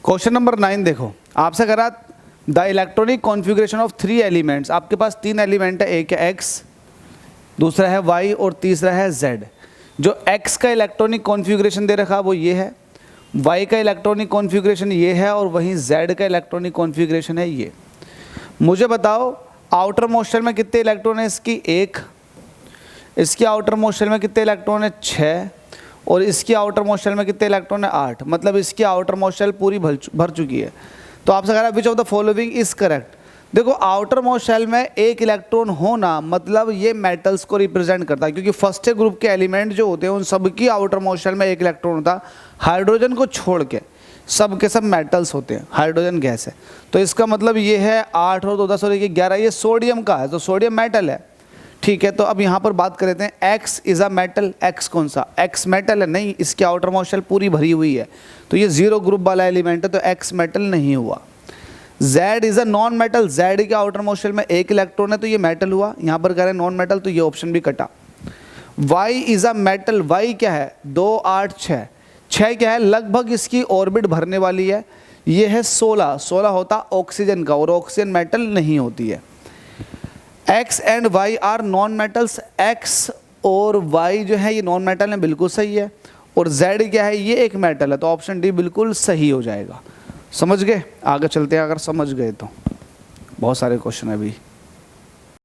Question number 9 देखो, आपसे करा the electronic configuration of 3 elements. आपके पास 3 एलिमेंट है, एक है x, दूसरा है y और तीसरा है z। जो x का इलेक्ट्रॉनिक कॉन्फ़िगरेशन दे रखा वो ये है, y का इलेक्ट्रॉनिक कॉन्फ़िगरेशन ये है और वहीं z का इलेक्ट्रॉनिक कॉन्फ़िगरेशन है ये। मुझे बताओ आउटर मोस्ट शेल में कितने इलेक्ट्रॉन है इसकी 1, इसकी आउटर मोस्ट शेल में कितने इलेक्ट्रॉन है 6 और इसकी आउटर मोस्ट शेल में कितने इलेक्ट्रॉन है 8। मतलब इसकी आउटर मोस्ट शेल पूरी भर चुकी है। तो आपसे कह रहा है which of the following is correct. देखो आउटर मोस्ट शेल में एक इलेक्ट्रॉन होना मतलब ये मेटल्स को रिप्रेजेंट करता है, क्योंकि फर्स्ट ग्रुप के एलिमेंट जो होते हैं उन सबकी आउटर मोस्ट शेल में एक इलेक्ट्रॉन होता है। हाइड्रोजन को छोड़ के सब के सब मेटल्स होते हैं, हाइड्रोजन गैस है। तो इसका मतलब ये है 8 और 2 10 और 1 11, ये सोडियम का है, तो सोडियम मेटल है। ठीक है, तो अब यहाँ पर बात कर लेते हैं x is a metal. X कौन सा, एक्स मेटल है? नहीं, इसकी आउटर मोस्ट शेल पूरी भरी हुई है, तो ये 0 ग्रुप वाला एलिमेंट है, तो एक्स मेटल नहीं हुआ। Z is a non metal. Z के आउटर मोस्ट शेल में एक इलेक्ट्रॉन है, तो ये मेटल हुआ। यहाँ पर कह रहे हैं नॉन मेटल, तो ये ऑप्शन भी कटा। Y is a metal. Y क्या है, 2 8 6, 6 क्या है, लगभग इसकी ऑर्बिट भरने वाली है। ये है 16, 16 होता ऑक्सीजन का, और ऑक्सीजन मेटल नहीं होती है। X and Y are non metals. X और Y जो है ये नॉन मेटल है, बिल्कुल सही है। और Z क्या है, ये एक मेटल है, तो ऑप्शन डी बिल्कुल सही हो जाएगा। समझ गए? आगे चलते हैं, अगर समझ गए तो। बहुत सारे क्वेश्चन है अभी।